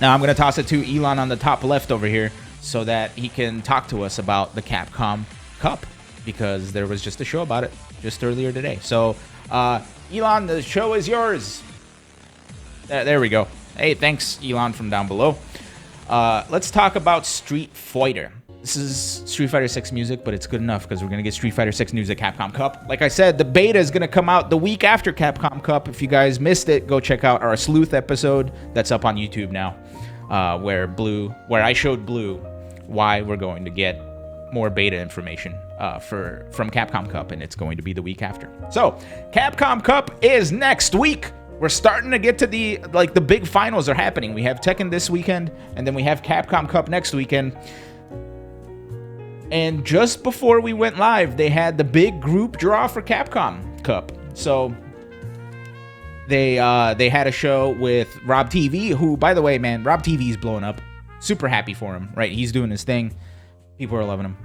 Now I'm going to toss it to Ilan on the top left over here so that he can talk to us about the Capcom Cup, because there was just a show about it just earlier today. So, Ilan, the show is yours. There we go. Hey, thanks, Ilan, from down below. Let's talk about Street Fighter. This is Street Fighter 6 music, but it's good enough because we're going to get Street Fighter 6 news at Capcom Cup. Like I said, the beta is going to come out the week after Capcom Cup. If you guys missed it, go check out our Sleuth episode that's up on YouTube now, where I showed Blue why we're going to get more beta information from Capcom Cup, and it's going to be the week after. So, Capcom Cup is next week. We're starting to get to the big finals are happening. We have Tekken this weekend, and then we have Capcom Cup next weekend. And just before we went live, they had the big group draw for Capcom Cup. So they had a show with Rob TV, who, by the way, man, Rob TV's blowing up. Super happy for him, right? He's doing his thing. People are loving him.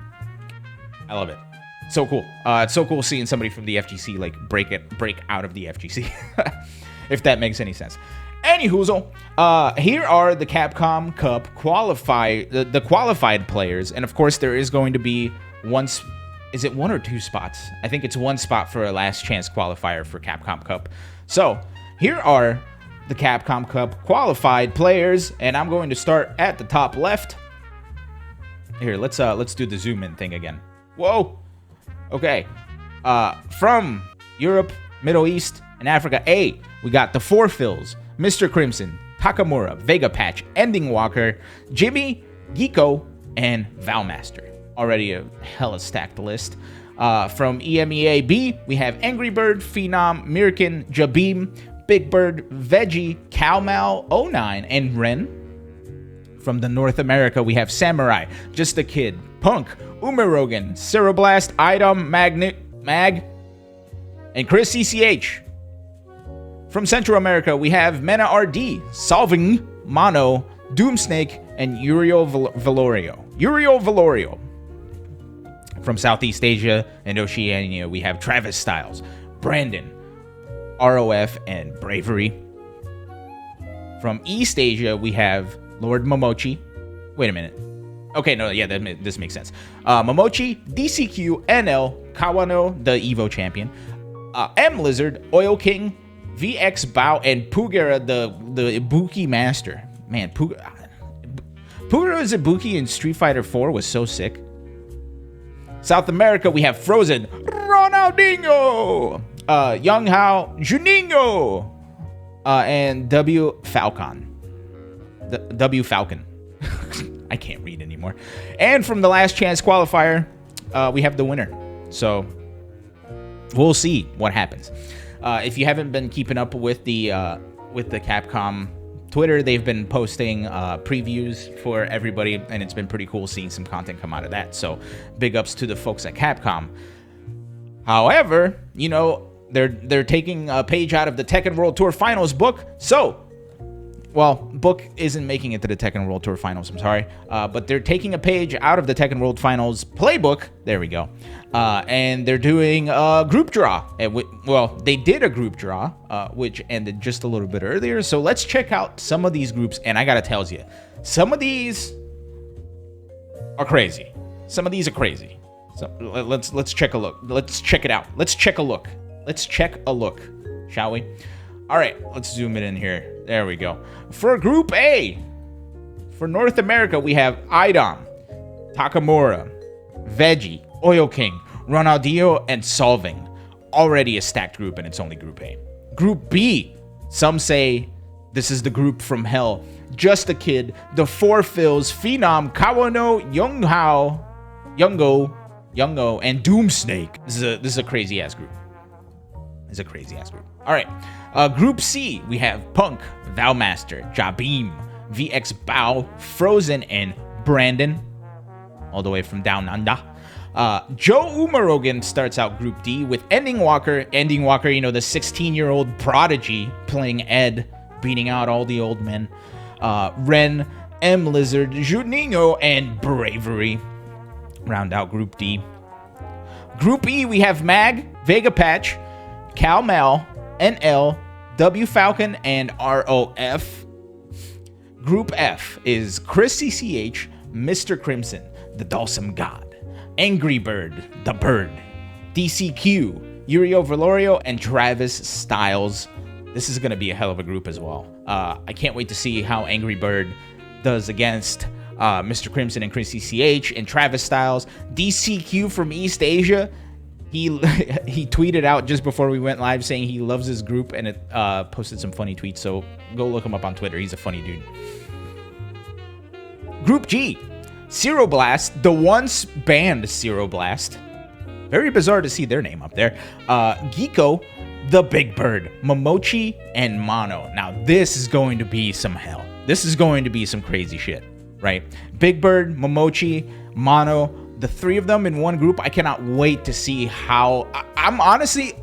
I love it. So cool. It's so cool seeing somebody from the FGC break out of the FGC, if that makes any sense. Anyhoozle, here are the Capcom Cup the qualified players, and of course there is going to be is it 1 or 2 spots? I think it's 1 spot for a last chance qualifier for Capcom Cup. So here are the Capcom Cup qualified players, and I'm going to start at the top left. Here, let's do the zoom in thing again. Whoa. Okay. From Europe, Middle East, and Africa, we got the Four Phils, Mr. Crimson, Takamura, Vega Patch, Ending Walker, Jimmy, Geeko, and Valmaster. Already a hella stacked list. From EMEA B, we have Angry Bird, Phenom, Mirkin, Jabim, Big Bird, Veggie, Calmal, 09, and Ren. From the North America, we have Samurai, Just a Kid, Punk, Umarogan, Ceroblast, Idom, Mag, and Chris CCH. From Central America, we have Mena RD, Solving, Mono, Doomsnake, and Uriel Valorio. From Southeast Asia and Oceania, we have Travis Styles, Brandon, ROF, and Bravery. From East Asia, we have Lord Momochi. Wait a minute. Okay, no, yeah, this makes sense. Momochi, DCQ, NL, Kawano, the Evo champion, M Lizard, Oil King, VX Bao, and Pugera, the Ibuki master. Man, Pugera's Ibuki in Street Fighter 4 was so sick. South America, we have Frozen, Ronaldinho, Young Hao, Juninho, and W Falcon. W Falcon. I can't read anymore. And from the last chance qualifier, we have the winner. So we'll see what happens. If you haven't been keeping up with the Capcom Twitter, they've been posting previews for everybody, and it's been pretty cool seeing some content come out of that. So big ups to the folks at Capcom. However, you know, they're taking a page out of the Tekken World Tour Finals book. So, well, book isn't making it to the Tekken World Tour Finals, I'm sorry. But they're taking a page out of the Tekken World Finals playbook. There we go. And they're doing a group draw. Well, they did a group draw, which ended just a little bit earlier. So let's check out some of these groups. And I got to tell you, some of these are crazy. Some of these are crazy. So let's check a look. Let's check it out. Let's check a look. Let's check a look, shall we? All right, let's zoom it in here. There we go. For Group A, for North America, we have Idom, Takamura, Veggie, Oil King, Ronaldinho, and Solving. Already a stacked group, and it's only Group A. Group B, some say this is the group from hell. Just a Kid, the Four Phils, Phenom, Kawano, Youngo, and Doomsnake. This is a crazy ass group. It's a crazy ass group. All right. Group C, we have Punk, Valmaster, Jabim, VX Bao, Frozen, and Brandon, all the way from down under. Joe Umarogan starts out Group D with Ending Walker. Ending Walker, you know, the 16-year-old prodigy playing Ed, beating out all the old men. Ren, M Lizard, Juninho, and Bravery round out Group D. Group E, we have Mag, Vega Patch, Cal Mal, NL, W Falcon, and ROF. Group F is Chris CCH, Mr. Crimson, the Dulcim God, Angry Bird, the Bird, DCQ, Yurio Valorio, and Travis Styles. This is going to be a hell of a group as well. I can't wait to see how Angry Bird does against Mr. Crimson and Chris CCH and Travis Styles. DCQ from East Asia, he tweeted out just before we went live saying he loves his group, and it posted some funny tweets, so go look him up on Twitter. He's a funny dude. Group G, Zero Blast, the once banned Zero Blast. Very bizarre to see their name up there. Geeko, the Big Bird, Momochi, and Mono. Now, this is going to be some hell. This is going to be some crazy shit, right? Big Bird, Momochi, Mono, the three of them in one group. I cannot wait to see how... I'm honestly...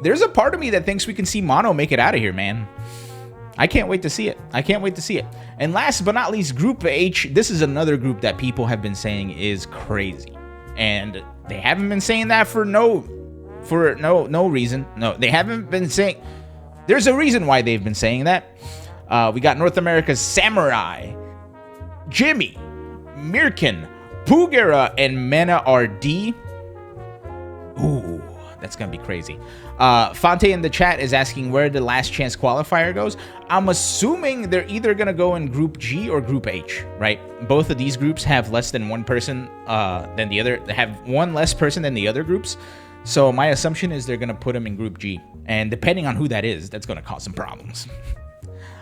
There's a part of me that thinks we can see Mono make it out of here, man. I can't wait to see it. I can't wait to see it. And last but not least, Group H. This is another group that people have been saying is crazy. And they haven't been saying that for no reason. No, they haven't been saying... There's a reason why they've been saying that. We got North America's Samurai, Jimmy, Mirkin, Pugera, and Mena RD. Ooh, that's going to be crazy. Fonte in the chat is asking where the last chance qualifier goes. I'm assuming they're either going to go in Group G or Group H, right? Both of these groups have less than one person than the other. They have one less person than the other groups. So my assumption is they're going to put them in Group G. And depending on who that is, that's going to cause some problems.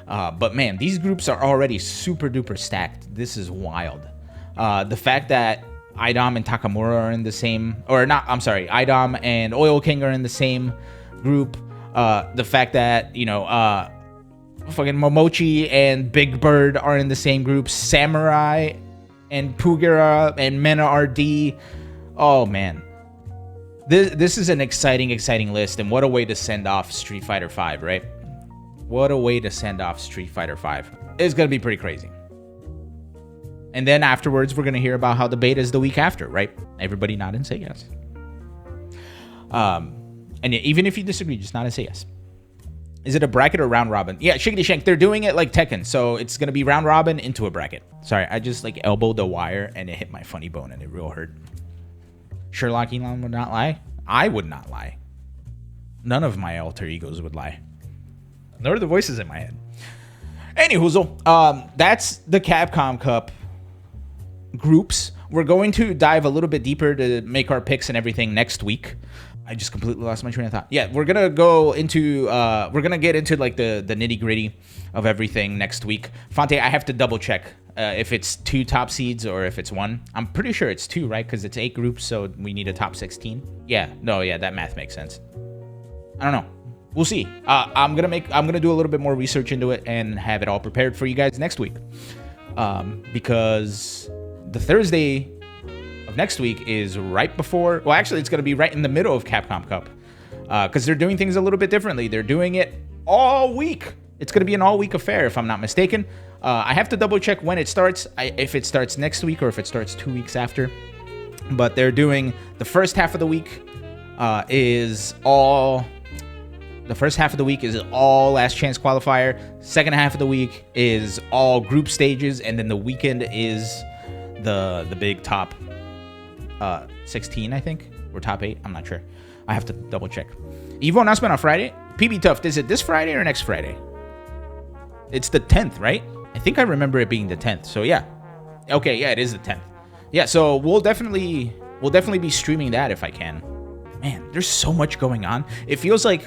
But man, these groups are already super duper stacked. This is wild. The fact that Idom and Takamura are in the same, or not, I'm sorry, Idom and Oil King are in the same group. The fact that, you know, fucking Momochi and Big Bird are in the same group. Samurai and Pugera and Mena RD. Oh man. This is an exciting list, and what a way to send off Street Fighter V, right? What a way to send off Street Fighter V. It's going to be pretty crazy. And then afterwards, we're going to hear about how the beta is the week after, right? Everybody nod and say yes. And even if you disagree, just nod and say yes. Is it a bracket or round robin? Yeah, Shiggity Shank, they're doing it like Tekken. So it's going to be round robin into a bracket. Sorry, I just like elbowed the wire and it hit my funny bone and it real hurt. Sherlock Ilan would not lie. I would not lie. None of my alter egos would lie. Nor the voices in my head. Anywho, that's the Capcom Cup groups. We're going to dive a little bit deeper to make our picks and everything next week. I just completely lost my train of thought. Yeah, we're gonna go into we're gonna get into like the nitty gritty of everything next week. Fonte, I have to double check if it's 2 top seeds or if it's 1. I'm pretty sure it's 2, right? Because it's 8 groups, so we need a top 16. Yeah, no, yeah, that math makes sense. I don't know. We'll see. I'm gonna do a little bit more research into it and have it all prepared for you guys next week. Because the Thursday of next week is right before. Well, actually, it's gonna be right in the middle of Capcom Cup. Because they're doing things a little bit differently. They're doing it all week. It's gonna be an all-week affair, if I'm not mistaken. I have to double check when it starts. If it starts next week or if it starts 2 weeks after. But they're doing the first half of the week is all. The first half of the week is all last chance qualifier. Second half of the week is all group stages, and then the weekend is the big top 16, I think, or top 8. I'm not sure. I have to double check. Evo announcement on Friday. PB Tuft, is it this Friday or next Friday? It's the 10th, right? I think I remember it being the 10th. So yeah. Okay, yeah, it is the 10th. Yeah, so we'll definitely be streaming that if I can. Man, there's so much going on. It feels like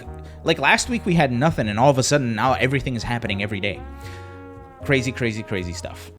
last week we had nothing, and all of a sudden now everything is happening every day. Crazy stuff.